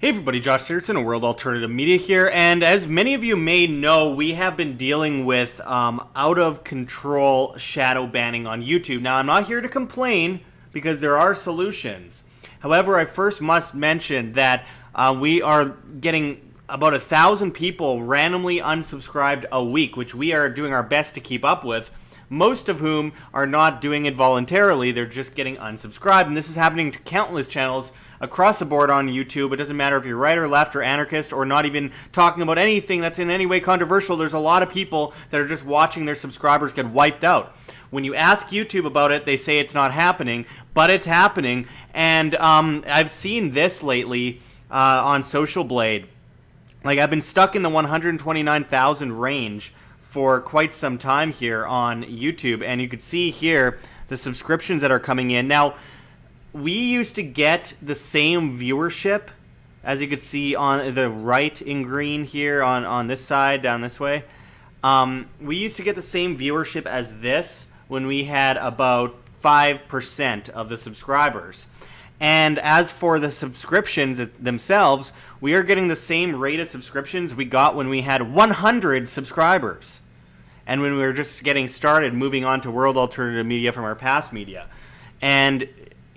Hey everybody, Josh Sigurdson of World Alternative Media here, and as many of you may know, we have been dealing with out-of-control shadow banning on YouTube. Now, I'm not here to complain, because there are solutions. However, I first must mention that we are getting about 1,000 people randomly unsubscribed a week, which we are doing our best to keep up with, most of whom are not doing it voluntarily. They're just getting unsubscribed, and this is happening to countless channels across the board on YouTube. It doesn't matter if you're right or left or anarchist or not even talking about anything that's in any way controversial. There's a lot of people that are just watching their subscribers get wiped out. When you ask YouTube about it, they say it's not happening, but it's happening. And I've seen this lately on Social Blade. Like, I've been stuck in the 129,000 range for quite some time here on YouTube, and you can see here the subscriptions that are coming in. Now, we used to get the same viewership, as you could see on the right in green here on this side, down this way. We used to get the same viewership as this when we had about 5% of the subscribers. And as for the subscriptions themselves, we are getting the same rate of subscriptions we got when we had 100 subscribers. And when we were just getting started, moving on to World Alternative Media from our past media. And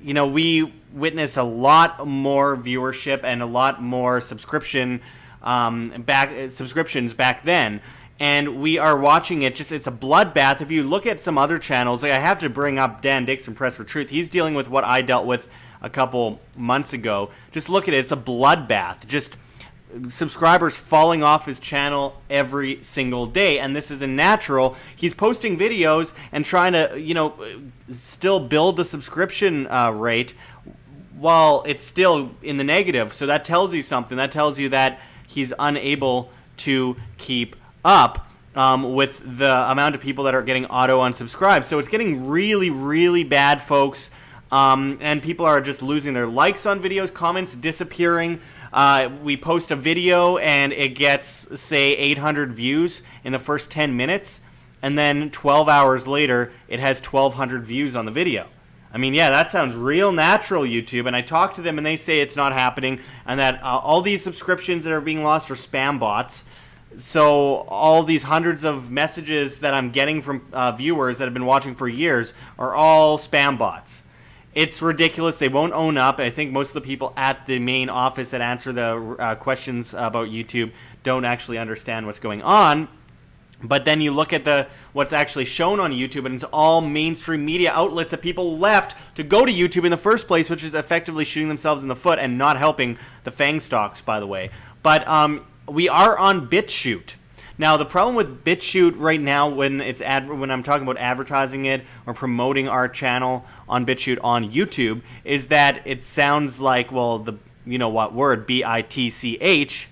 you know, we witness a lot more viewership and a lot more subscriptions back then, and we are watching it. It's a bloodbath. If you look at some other channels, like I have to bring up Dan Dix from Press for Truth. He's dealing with what I dealt with a couple months ago. Just look at it. It's a bloodbath. Just subscribers falling off his channel every single day, and this isn't natural. He's posting videos and trying to, you know, still build the subscription rate while it's still in the negative. So that tells you something. That tells you that he's unable to keep up with the amount of people that are getting auto unsubscribed. So it's getting really, really bad, folks. And people are just losing their likes on videos, comments disappearing. We post a video and it gets, say, 800 views in the first 10 minutes. And then 12 hours later, it has 1,200 views on the video. I mean, yeah, that sounds real natural, YouTube. And I talk to them and they say it's not happening and that all these subscriptions that are being lost are spam bots. So all these hundreds of messages that I'm getting from viewers that have been watching for years are all spam bots. It's ridiculous. They won't own up. I think most of the people at the main office that answer the questions about YouTube don't actually understand what's going on. But then you look at what's actually shown on YouTube, and it's all mainstream media outlets that people left to go to YouTube in the first place, which is effectively shooting themselves in the foot and not helping the FANG stocks, by the way. But we are on BitChute. Now, the problem with BitChute right now, when I'm talking about advertising it or promoting our channel on BitChute on YouTube, is that it sounds like, well, you know what word, BITCHUTE.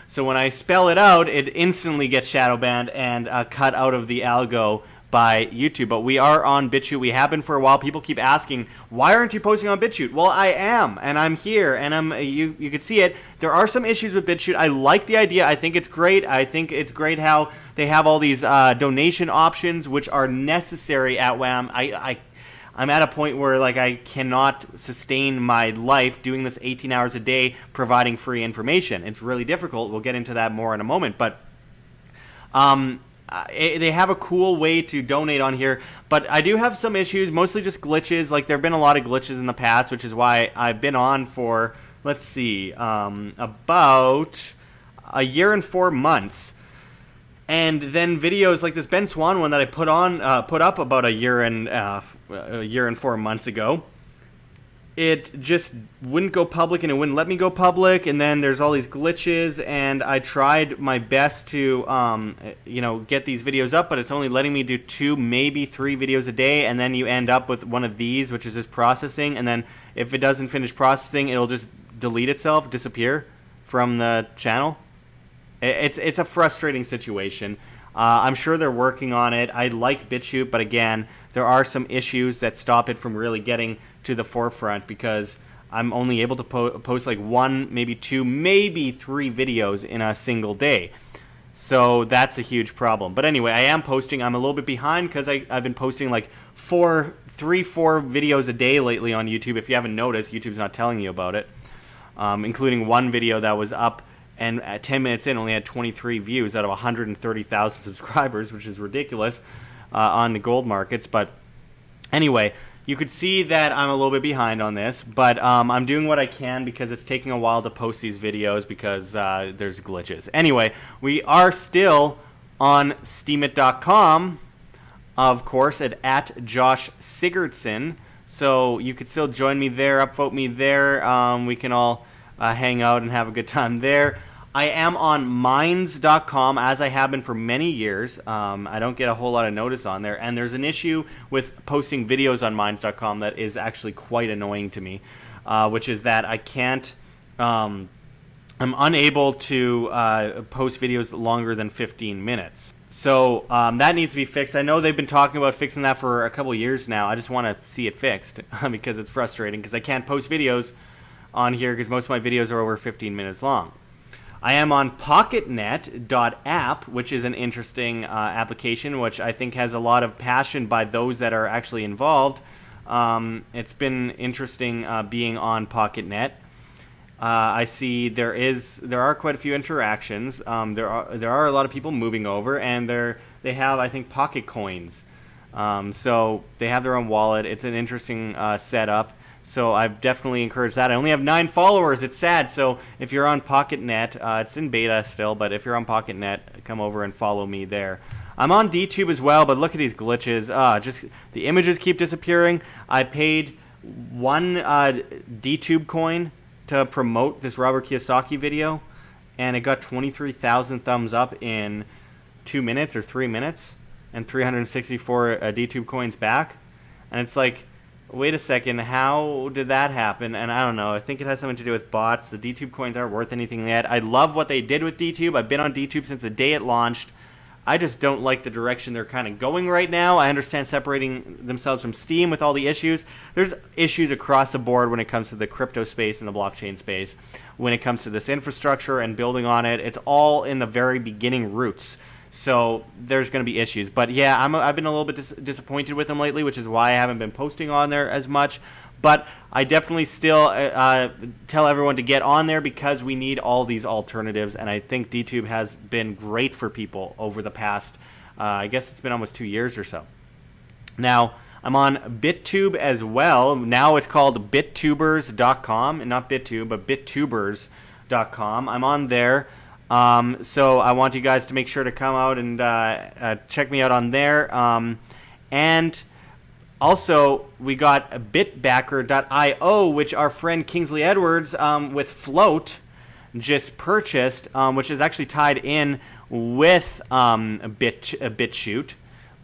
So when I spell it out, it instantly gets shadow banned and cut out of the algo by YouTube. But we are on BitChute. We have been for a while. People keep asking, why aren't you posting on BitChute? Well, I am, and I'm here, and you can see it. There are some issues with BitChute. I like the idea. I think it's great. I think it's great how they have all these donation options, which are necessary at WAM. I'm at a point where, like, I cannot sustain my life doing this 18 hours a day providing free information. It's really difficult. We'll get into that more in a moment, but they have a cool way to donate on here, but I do have some issues, mostly just glitches. Like, there have been a lot of glitches in the past, which is why I've been on for, let's see, about a year and 4 months. And then videos like this Ben Swan one that I put up about a year and 4 months ago, it just wouldn't go public, and it wouldn't let me go public, and then there's all these glitches, and I tried my best to you know, get these videos up, but it's only letting me do 2, maybe 3 videos a day, and then you end up with one of these, which is just processing, and then if it doesn't finish processing, it'll just delete itself, disappear from the channel. It's a frustrating situation. I'm sure they're working on it. I like BitChute, but again, there are some issues that stop it from really getting to the forefront because I'm only able to post like 1, maybe 2, maybe 3 videos in a single day. So that's a huge problem. But anyway, I am posting. I'm a little bit behind because I've been posting like 4 videos a day lately on YouTube. If you haven't noticed, YouTube's not telling you about it. including one video that was up and at 10 minutes in only had 23 views out of 130,000 subscribers, which is ridiculous on the gold markets. But anyway, you could see that I'm a little bit behind on this, but I'm doing what I can because it's taking a while to post these videos because there's glitches. Anyway, we are still on Steemit.com, of course, at Josh Sigurdson. So you could still join me there, upvote me there. We can all hang out and have a good time there. I am on Minds.com, as I have been for many years. I don't get a whole lot of notice on there, and there's an issue with posting videos on Minds.com that is actually quite annoying to me, which is that I can't, I'm unable to post videos longer than 15 minutes. So that needs to be fixed. I know they've been talking about fixing that for a couple of years now. I just want to see it fixed because it's frustrating because I can't post videos on here because most of my videos are over 15 minutes long. I am on PocketNet.app, which is an interesting application, which I think has a lot of passion by those that are actually involved. It's been interesting being on PocketNet. I see there are quite a few interactions. There are a lot of people moving over, and they have, I think, Pocket Coins. So they have their own wallet. It's an interesting setup. So I've definitely encouraged that. I only have 9 followers. It's sad. So if you're on PocketNet, it's in beta still, but if you're on PocketNet, come over and follow me there. I'm on DTube as well, but look at these glitches. Just the images keep disappearing. I paid 1 DTube coin to promote this Robert Kiyosaki video, and it got 23,000 thumbs up in 2 minutes or 3 minutes, and 364 DTube coins back. And it's like, wait a second, how did that happen? And I don't know. I think it has something to do with bots. The DTube coins aren't worth anything yet. I love what they did with DTube. I've been on DTube since the day it launched. I just don't like the direction they're kind of going right now. I understand separating themselves from Steam with all the issues. There's issues across the board when it comes to the crypto space and the blockchain space. When it comes to this infrastructure and building on it, it's all in the very beginning roots. So there's going to be issues. But yeah, I've been a little bit disappointed with them lately, which is why I haven't been posting on there as much. But I definitely still tell everyone to get on there because we need all these alternatives. And I think DTube has been great for people over the past, I guess it's been almost 2 years or so. Now, I'm on BitTube as well. Now it's called Bittubers.com. Not BitTube, but Bittubers.com. I'm on there. So I want you guys to make sure to come out and check me out on there. And also, we got bitbacker.io, which our friend Kingsley Edwards with Flote just purchased, which is actually tied in with BitChute.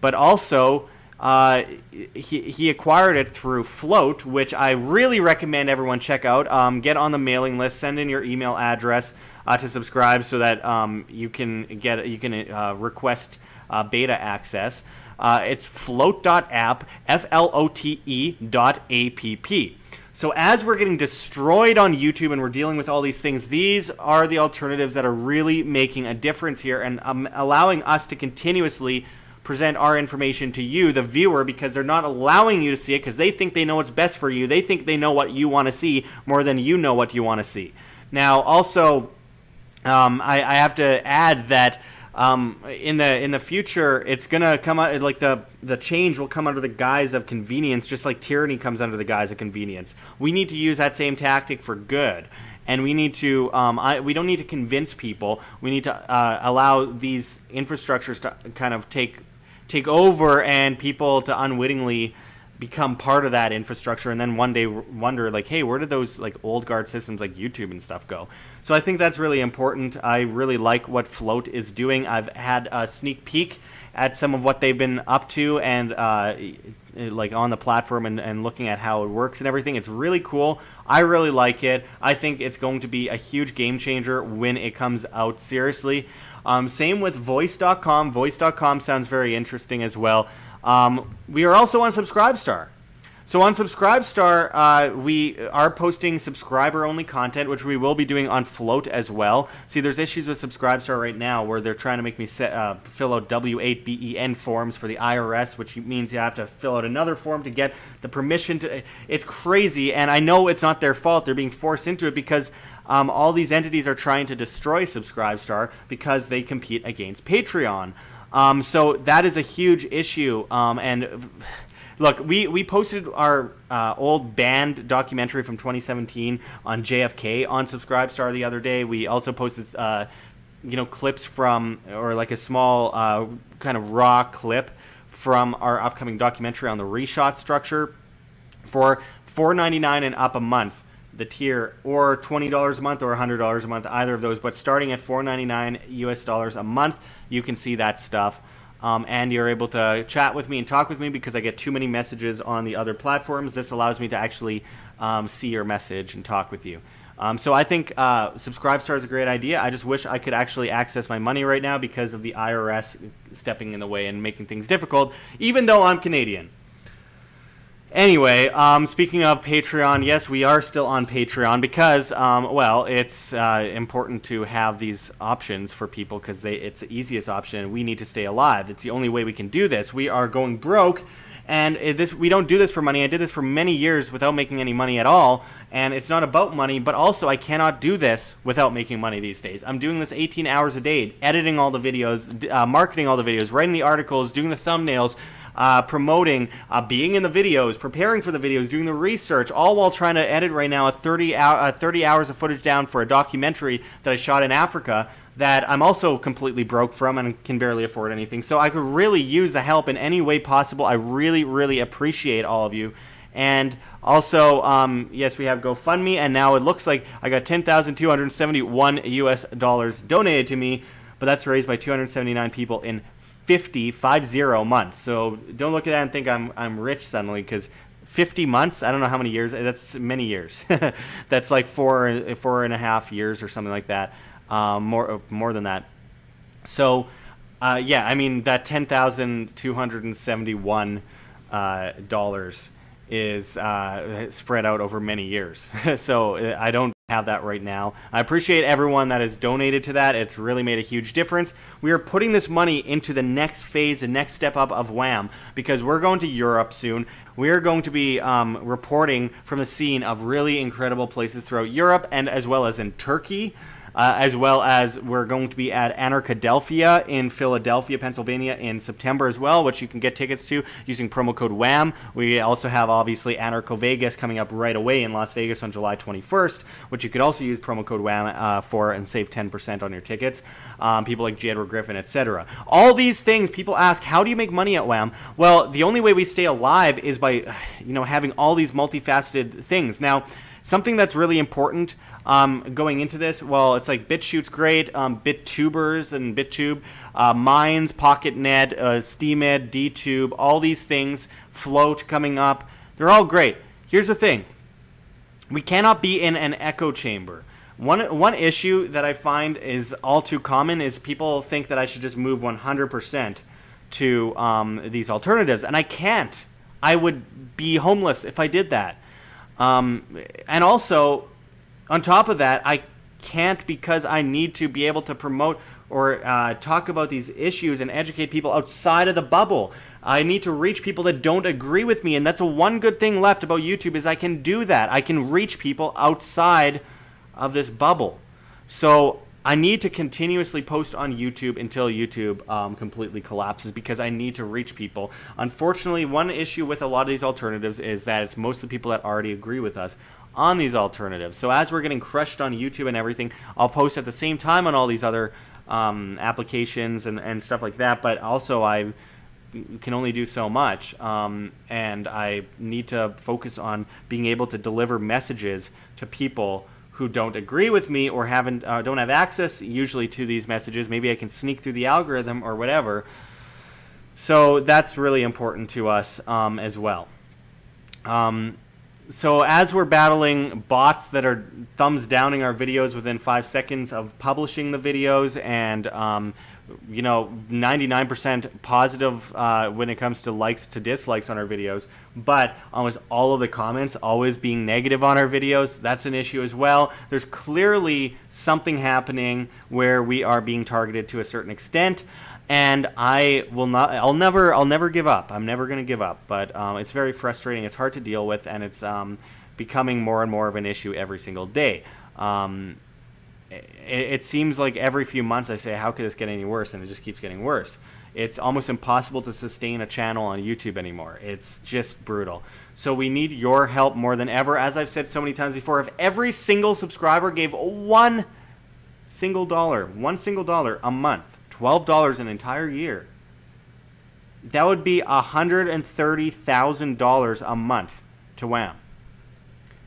But also, he acquired it through Flote, which I really recommend everyone check out. Get on the mailing list, send in your email address to subscribe so that you can request beta access. It's flote.app, flote.app. So as we're getting destroyed on YouTube and we're dealing with all these things, these are the alternatives that are really making a difference here and allowing us to continuously present our information to you, the viewer, because they're not allowing you to see it because they think they know what's best for you. They think they know what you want to see more than you know what you want to see. Now, also, I have to add that in the future, it's gonna come out like the change will come under the guise of convenience, just like tyranny comes under the guise of convenience. We need to use that same tactic for good, and we need to we don't need to convince people. We need to allow these infrastructures to kind of take over and people to unwittingly become part of that infrastructure, and then one day wonder like, hey, where did those like old guard systems like YouTube and stuff go? So I think that's really important. I really like what Flote is doing. I've had a sneak peek at some of what they've been up to and like on the platform and looking at how it works and everything. It's really cool. I really like it. I think it's going to be a huge game changer when it comes out seriously. Same with voice.com. Voice.com sounds very interesting as well. We are also on Subscribestar. So on Subscribestar, we are posting subscriber-only content, which we will be doing on Flote as well. See, there's issues with Subscribestar right now where they're trying to make me fill out W8BEN forms for the IRS, which means you have to fill out another form to get the permission to... It's crazy, and I know it's not their fault. They're being forced into it because all these entities are trying to destroy Subscribestar because they compete against Patreon. So that is a huge issue, and... Look, we posted our old banned documentary from 2017 on JFK on Subscribestar the other day. We also posted, clips from, or like a small kind of raw clip from our upcoming documentary on the reshot structure for $4.99 and up a month, the tier, or $20 a month or $100 a month, either of those. But starting at $4.99 US a month, you can see that stuff. And you're able to chat with me and talk with me because I get too many messages on the other platforms. This allows me to actually see your message and talk with you. So I think Subscribestar is a great idea. I just wish I could actually access my money right now because of the IRS stepping in the way and making things difficult, even though I'm Canadian. Anyway, speaking of Patreon, yes, we are still on Patreon because, it's important to have these options for people because it's the easiest option and we need to stay alive. It's the only way we can do this. We are going broke, and we don't do this for money. I did this for many years without making any money at all, and it's not about money, but also I cannot do this without making money these days. I'm doing this 18 hours a day, editing all the videos, marketing all the videos, writing the articles, doing the thumbnails, promoting, being in the videos, preparing for the videos, doing the research, all while trying to edit right now 30 hours of footage down for a documentary that I shot in Africa that I'm also completely broke from and can barely afford anything. So I could really use the help in any way possible. I really, really appreciate all of you. And also, yes, we have GoFundMe, and now it looks like I got $10,271 US donated to me, but that's raised by 279 people in 50 months. So don't look at that and think I'm rich suddenly, because 50 months, I don't know how many years, that's many years. That's like four and a half years or something like that, more than that. So yeah, I mean, that $10,271 is spread out over many years. So I don't have that right now. I appreciate everyone that has donated to that. It's really made a huge difference. We are putting this money into the next phase, the next step up of Wham, because we're going to Europe soon. We are going to be reporting from the scene of really incredible places throughout Europe, and as well as in Turkey. As well as we're going to be at AnarchoVegas in Philadelphia, Pennsylvania in September as well, which you can get tickets to using promo code WHAM. We also have, obviously, AnarchoVegas coming up right away in Las Vegas on July 21st, which you could also use promo code WHAM for and save 10% on your tickets. People like J. Edward Griffin, etc. All these things, people ask, how do you make money at Wham? Well, the only way we stay alive is by, having all these multifaceted things. Now, something that's really important going into this, well, it's like BitChute's great, Bittubers and DTube, Minds, PocketNet, Steemit, DTube, all these things, Flote coming up, they're all great. Here's the thing. We cannot be in an echo chamber. One issue that I find is all too common is people think that I should just move 100% to these alternatives, and I can't. I would be homeless if I did that. And also, on top of that, I can't because I need to be able to promote or talk about these issues and educate people outside of the bubble. I need to reach people that don't agree with me, and that's one good thing left about YouTube is I can do that. I can reach people outside of this bubble. So I need to continuously post on YouTube until YouTube completely collapses because I need to reach people. Unfortunately, one issue with a lot of these alternatives is that it's mostly people that already agree with us on these alternatives. So as we're getting crushed on YouTube and everything, I'll post at the same time on all these other applications and stuff like that, but also I can only do so much, and I need to focus on being able to deliver messages to people who don't agree with me or don't have access usually to these messages. Maybe I can sneak through the algorithm or whatever. So that's really important to us as well. So as we're battling bots that are thumbs downing our videos within 5 seconds of publishing the videos, and 99% positive when it comes to likes to dislikes on our videos, but almost all of the comments always being negative on our videos, that's an issue as well. There's clearly something happening where we are being targeted to a certain extent, and I'll never give up. I'm never going to give up, but it's very frustrating. It's hard to deal with, and it's becoming more and more of an issue every single day. It seems like every few months I say, how could this get any worse? And it just keeps getting worse. It's almost impossible to sustain a channel on YouTube anymore. It's just brutal. So we need your help more than ever. As I've said so many times before, if every single subscriber gave $1 a month, $12 an entire year, that would be $130,000 a month to Wham.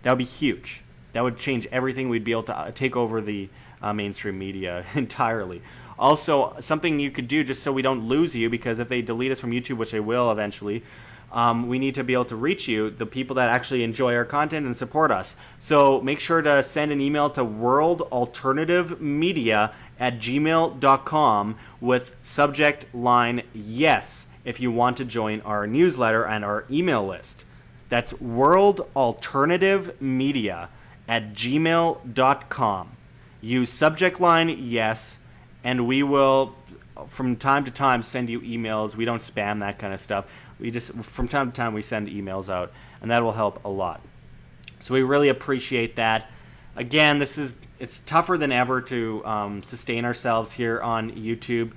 That would be huge. That would change everything. We'd be able to take over the mainstream media entirely. Also, something you could do just so we don't lose you, because if they delete us from YouTube, which they will eventually, we need to be able to reach you, the people that actually enjoy our content and support us. So make sure to send an email to worldalternativemedia@gmail.com with subject line yes if you want to join our newsletter and our email list. That's worldalternativemedia@gmail.com. Use subject line yes, and we will, from time to time, send you emails. We don't spam that kind of stuff. We just, from time to time, we send emails out, and that will help a lot. So we really appreciate that. Again, it's tougher than ever to sustain ourselves here on YouTube.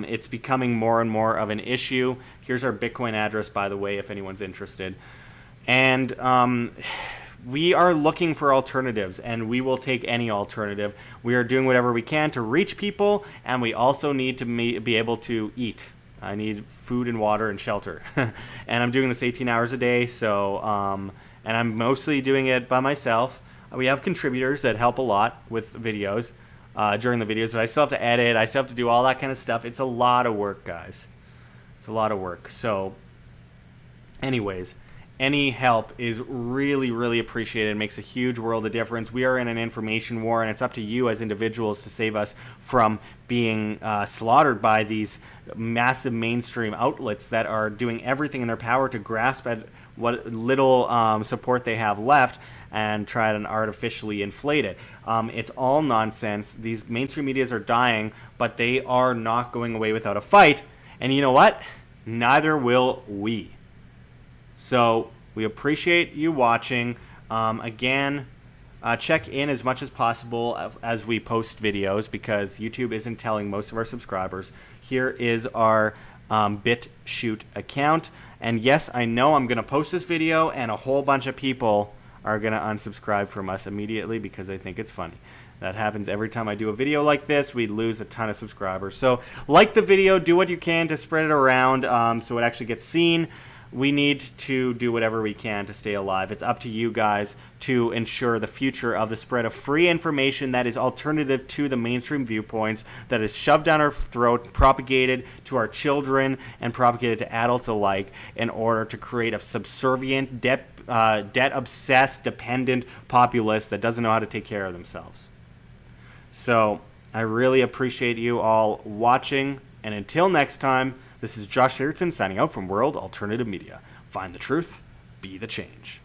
It's becoming more and more of an issue. Here's our Bitcoin address, by the way, if anyone's interested. And we are looking for alternatives, and we will take any alternative. We are doing whatever we can to reach people, and we also need to be able to eat. I need food and water and shelter. And I'm doing this 18 hours a day, so and I'm mostly doing it by myself. We have contributors that help a lot with videos during the videos, but I still have to edit. I still have to do all that kind of stuff. It's a lot of work, guys. It's a lot of work. So anyways, any help is really, really appreciated. It makes a huge world of difference. We are in an information war, and it's up to you as individuals to save us from being slaughtered by these massive mainstream outlets that are doing everything in their power to grasp at what little support they have left and try to artificially inflate it. It's all nonsense. These mainstream medias are dying, but they are not going away without a fight. And you know what? Neither will we. So we appreciate you watching. Again, check in as much as possible as we post videos, because YouTube isn't telling most of our subscribers. Here is our BitChute account. And yes, I know I'm going to post this video and a whole bunch of people are going to unsubscribe from us immediately because they think it's funny. That happens every time I do a video like this. We lose a ton of subscribers. So like the video, do what you can to spread it around so it actually gets seen. We need to do whatever we can to stay alive. It's up to you guys to ensure the future of the spread of free information that is alternative to the mainstream viewpoints, that is shoved down our throat, propagated to our children, and propagated to adults alike in order to create a subservient, debt-obsessed, dependent populace that doesn't know how to take care of themselves. So I really appreciate you all watching, and until next time, this is Josh Sigurdson signing out from World Alternative Media. Find the truth, be the change.